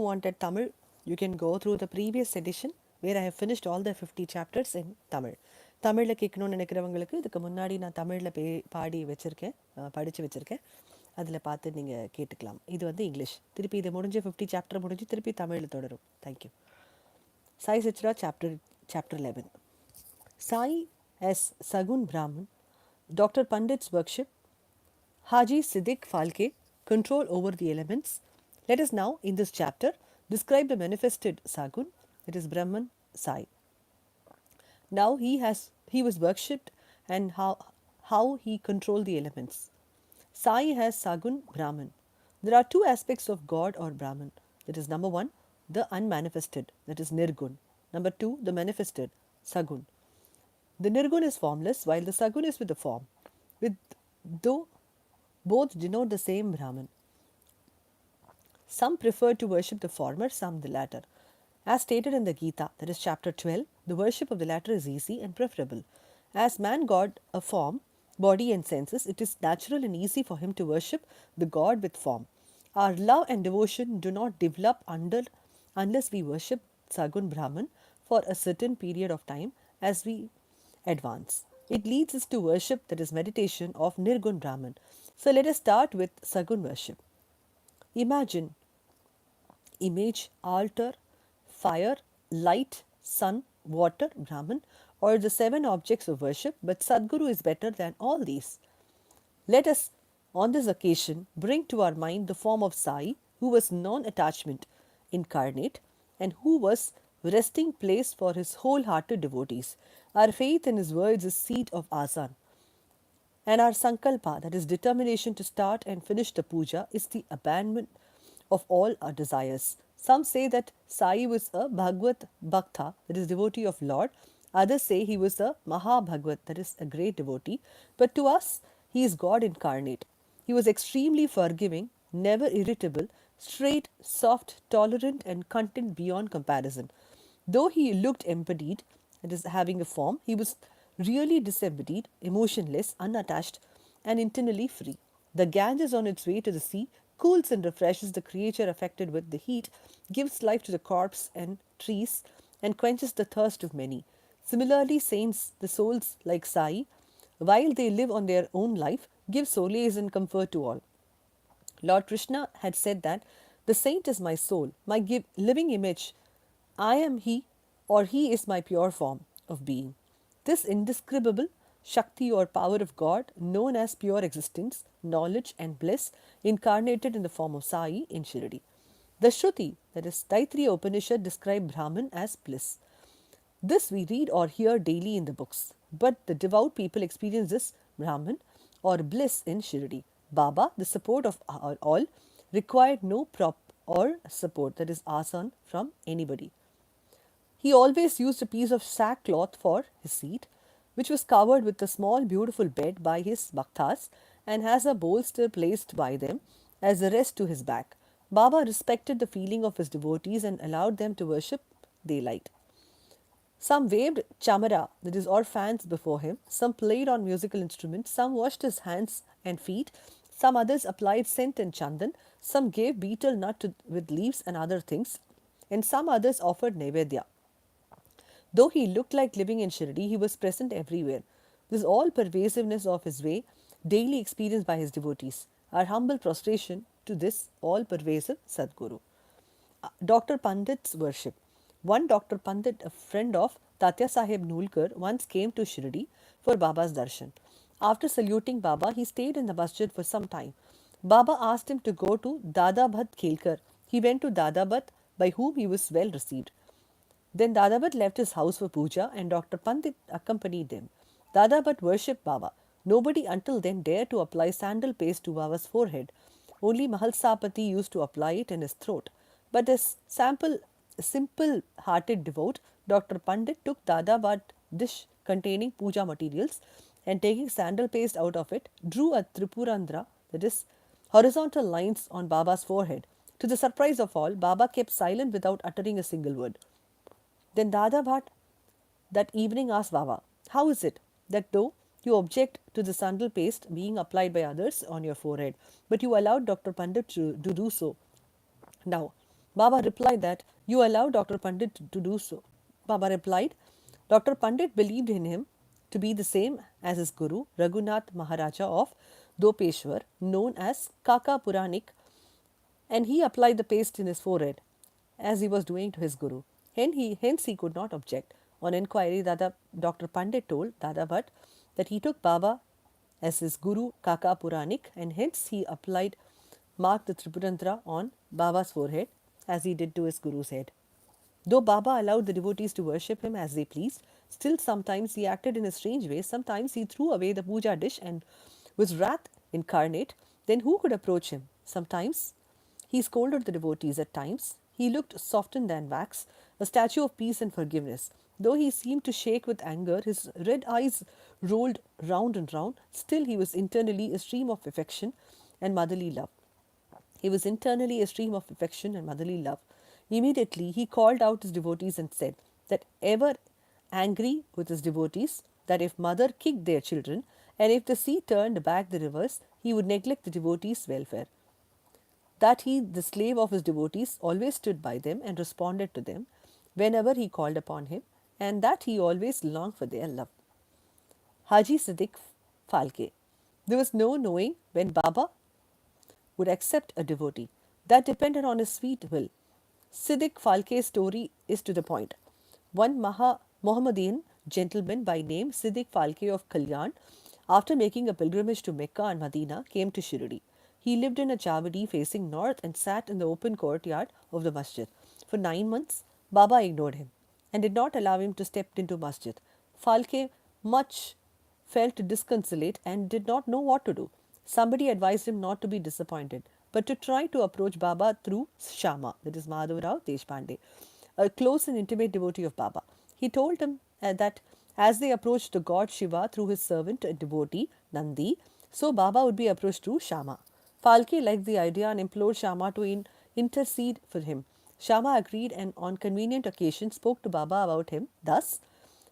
wanted Tamil, you can go through the previous edition where I have finished all the 50 chapters in Tamil. தமிழில் கேட்கணும்னு நினைக்கிறவங்களுக்கு இதுக்கு முன்னாடி நான் தமிழில் பாடி வச்சுருக்கேன், படித்து வச்சுருக்கேன். அதில் பார்த்து நீங்கள் கேட்டுக்கலாம். இது வந்து இங்கிலீஷ். திருப்பி இது முடிஞ்சு 50 சாப்டர் முடிஞ்சு திருப்பி தமிழில் தொடரும். Thank you. Sai Sachra, chapter 11. Sai as Sagun Brahman, Dr. Pandit's workshop, Haji Siddiq Falke, control over the elements. Let us now, in this chapter, describe the manifested Sagun, that is Brahman, Sai. Now he was worshipped and how he controlled the elements. Sai has Sagun Brahman. There are two aspects of God or Brahman. That is, number one, the unmanifested, that is Nirgun. Number two, the manifested, Sagun. The Nirgun is formless, while the Sagun is with the form, though both denote the same Brahman. Some prefer to worship the former, some the latter. As stated in the Gita, that is chapter 12, the worship of the latter is easy and preferable. As man got a form, body and senses, it is natural and easy for him to worship the God with form. Our love and devotion do not develop unless we worship Sagun Brahman for a certain period of time as we advance. It leads us to worship, that is meditation, of Nirgun Brahman. So let us start with Sagun worship. Imagine image, altar, fire, light, sun, water, Brahman, or the 7 objects of worship, but Sadguru is better than all these. Let us, on this occasion, bring to our mind the form of Sai, who was non-attachment incarnate and who was resting place for his wholehearted devotees. Our faith in his words is seat of asan. And our sankalpa, that is determination to start and finish the puja, is the abandonment of all our desires. Some say that Sai was a Bhagavad Bhakta, that is devotee of Lord. Others say he was a Maha Bhagavad, that is a great devotee. But to us, he is God incarnate. He was extremely forgiving, never irritable, straight, soft, tolerant, and content beyond comparison. Though he looked embodied, that is having a form, he was really disembodied, emotionless, unattached, and internally free. The Ganges on its way to the sea cools and refreshes the creature affected with the heat, gives life to the corpse and trees, and quenches the thirst of many. Similarly, saints, the souls like Sai, while they live on their own life, give solace and comfort to all. Lord Krishna had said that the saint is my soul, my living image. I am he, or he is my pure form of being. This indescribable Shakti or power of God, known as pure existence, knowledge and bliss, incarnated in the form of Sai in Shirdi. The Shruti, that is Taittiriya Upanishad, describe Brahman as bliss. This we read or hear daily in the books, but the devout people experience this Brahman or bliss in Shirdi. Baba, the support of all, required no prop or support, that is asan, from anybody. He always used a piece of sackcloth for his seat, which was covered with a small beautiful bed by his bhaktas and has a bolster placed by them as a rest to his back. Baba respected the feeling of his devotees and allowed them to worship they liked. Some waved chamara, that is, or fans before him. Some played on musical instruments. Some washed his hands and feet. Some others applied scent and chandan. Some gave betel nut with leaves and other things. And some others offered nevedya. Though he looked like living in Shirdi, he was present everywhere. This all-pervasiveness of his way, daily experienced by his devotees. Our humble prostration to this all-pervasive Sadguru. Dr. Pandit's worship. One Dr. Pandit, a friend of Tatya Sahib Nulkar, once came to Shirdi for Baba's darshan. After saluting Baba, he stayed in the masjid for some time. Baba asked him to go to Dada Bhat Khelkar. He went to Dada Bhat, by whom he was well received. Then Dada Bhat left his house for puja and Dr. Pandit accompanied them. Dada Bhat worshipped Baba. Nobody until then dared to apply sandal paste to Baba's forehead. Only Mahalsapati used to apply it in his throat. But as simple-hearted devote, Dr. Pandit took Dada Bhat dish containing puja materials and taking sandal paste out of it, drew a Tripurandra, that is, horizontal lines on Baba's forehead. To the surprise of all, Baba kept silent without uttering a single word. Then Dada Bhat that evening asked Baba, how is it that though you object to the sandal paste being applied by others on your forehead, but you allowed Dr. Pandit to do so? Now, Baba replied that you allow Dr. Pandit to do so. Baba replied, Dr. Pandit believed in him to be the same as his guru, Raghunath Maharaja of Dopeshwar, known as Kaka Puranik, and he applied the paste in his forehead, as he was doing to his guru. Hence he could not object. On inquiry, Dr. Pandit told Dada Bhatt that he took Baba as his guru Kaka Puranik, and hence he applied marked the Tripurantra on Baba's forehead as he did to his guru's head. Though Baba allowed the devotees to worship him as they pleased, still sometimes he acted in a strange way. Sometimes he threw away the puja dish and was wrath incarnate. Then who could approach him? Sometimes he scolded the devotees. At times he looked softened than wax, a statue of peace and forgiveness. Though he seemed to shake with anger, his red eyes rolled round and round, still he was internally a stream of affection and motherly love. He was internally a stream of affection and motherly love. Immediately he called out his devotees and said that ever angry with his devotees, that if mother kicked their children and if the sea turned back the rivers, he would neglect the devotees' welfare. That he, the slave of his devotees, always stood by them and responded to them whenever he called upon him, and that he always longed for their love. Haji Siddiq Falke. There was no knowing when Baba would accept a devotee. That depended on his sweet will. Siddiq Falke's story is to the point. One Mohammedan gentleman by name Siddiq Falke of Kalyan, after making a pilgrimage to Mecca and Medina, came to Shirdi. He lived in a chavadi facing north and sat in the open courtyard of the masjid. For 9 months, Baba ignored him and did not allow him to step into masjid. Falke much felt disconsolate and did not know what to do. Somebody advised him not to be disappointed, but to try to approach Baba through Shama, that is Madhavrao Deshpande, a close and intimate devotee of Baba. He told him that as they approached the god Shiva through his servant and devotee Nandi, so Baba would be approached through Shama. Falke liked the idea and implored Shama to intercede for him. Shama agreed and on convenient occasions spoke to Baba about him. Thus,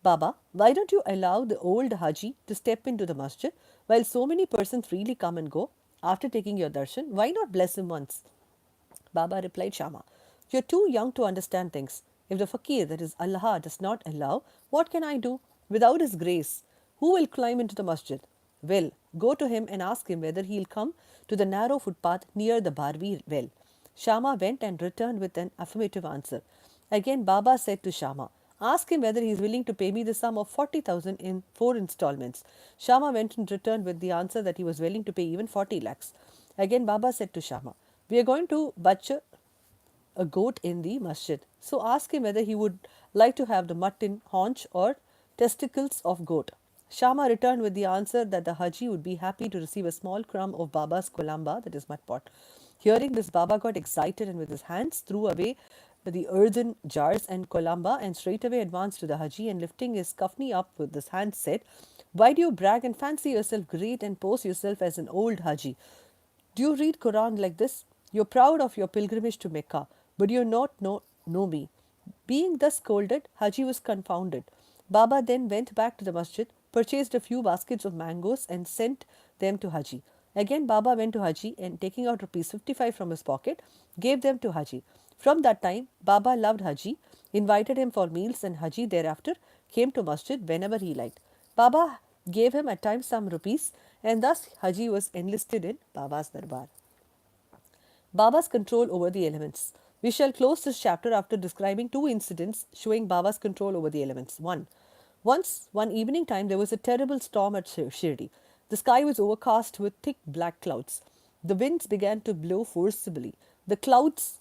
Baba, why don't you allow the old Haji to step into the masjid while so many persons freely come and go? After taking your darshan, why not bless him once? Baba replied, Shama, you're too young to understand things. If the fakir, that is Allah, does not allow, what can I do? Without his grace, who will climb into the masjid? Well, go to him and ask him whether he'll come to the narrow footpath near the Barvi well. Shama went and returned with an affirmative answer. Again, Baba said to Shama, ask him whether he is willing to pay me the sum of 40,000 in 4 installments. Shama went and returned with the answer that he was willing to pay even 40 lakhs. Again, Baba said to Shama, we are going to butcher a goat in the masjid. So ask him whether he would like to have the mutton, haunch, or testicles of goat. Shama returned with the answer that the Haji would be happy to receive a small crumb of Baba's kolamba, that is mud pot. Hearing this, Baba got excited and with his hands threw away the earthen jars and kolamba and straightway advanced to the Haji and lifting his kafni up with his hands said, why do you brag and fancy yourself great and pose yourself as an old Haji? Do you read Quran like this? You're proud of your pilgrimage to Mecca, but you not know me. Being thus scolded, Haji was confounded. Baba then went back to the masjid, purchased a few baskets of mangoes and sent them to Haji. Again Baba went to Haji and taking out rupees 55 from his pocket, gave them to Haji. From that time, Baba loved Haji, invited him for meals and Haji thereafter came to masjid whenever he liked. Baba gave him at times some rupees and thus Haji was enlisted in Baba's Darbar. Baba's control over the elements. We shall close this chapter after describing two incidents showing Baba's control over the elements. One evening time, there was a terrible storm at Shirdi. The sky was overcast with thick black clouds. The winds began to blow forcibly. The clouds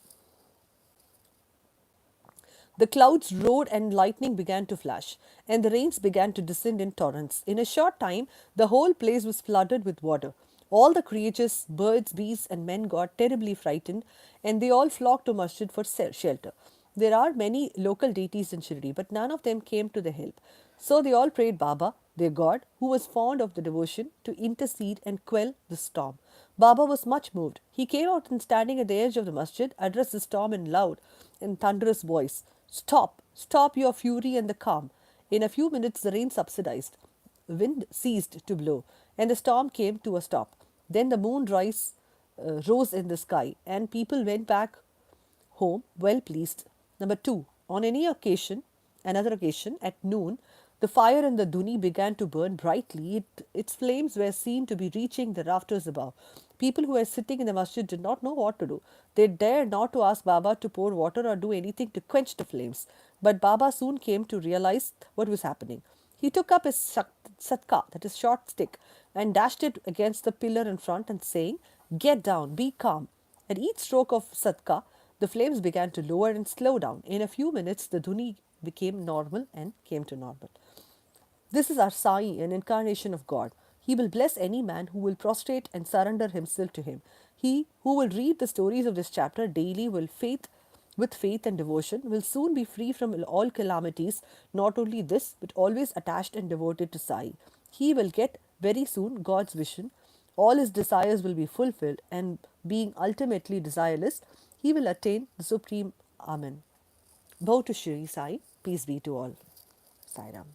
roared and lightning began to flash, and the rains began to descend in torrents. In a short time, the whole place was flooded with water. All the creatures, birds, beasts, and men got terribly frightened, and they all flocked to Masjid for shelter. There are many local deities in Shirdi, but none of them came to their help. So they all prayed Baba, their god, who was fond of the devotion, to intercede and quell the storm. Baba was much moved. He came out and standing at the edge of the masjid, addressed the storm in loud and thunderous voice. Stop! Stop your fury and the calm. In a few minutes the rain subsided. The wind ceased to blow, and the storm came to a stop. Then the moon rose in the sky, and people went back home well pleased. Number 2. On another occasion, at noon, the fire in the dhuni began to burn brightly. Its flames were seen to be reaching the rafters above. People who were sitting in the masjid did not know what to do. They dared not to ask Baba to pour water or do anything to quench the flames. But Baba soon came to realize what was happening. He took up his satka, that is short stick, and dashed it against the pillar in front and saying, "Get down, be calm." At each stroke of satka, the flames began to lower and slow down. In a few minutes, the dhuni became normal and came to normal. This is our Sai, an incarnation of God. He will bless any man who will prostrate and surrender himself to him. He who will read the stories of this chapter daily with faith and devotion will soon be free from all calamities, not only this, but always attached and devoted to Sai. He will get very soon God's vision. All his desires will be fulfilled, and being ultimately desireless, he will attain the supreme Amen. Bow to Shri Sai. Peace be to all. Sai Ram.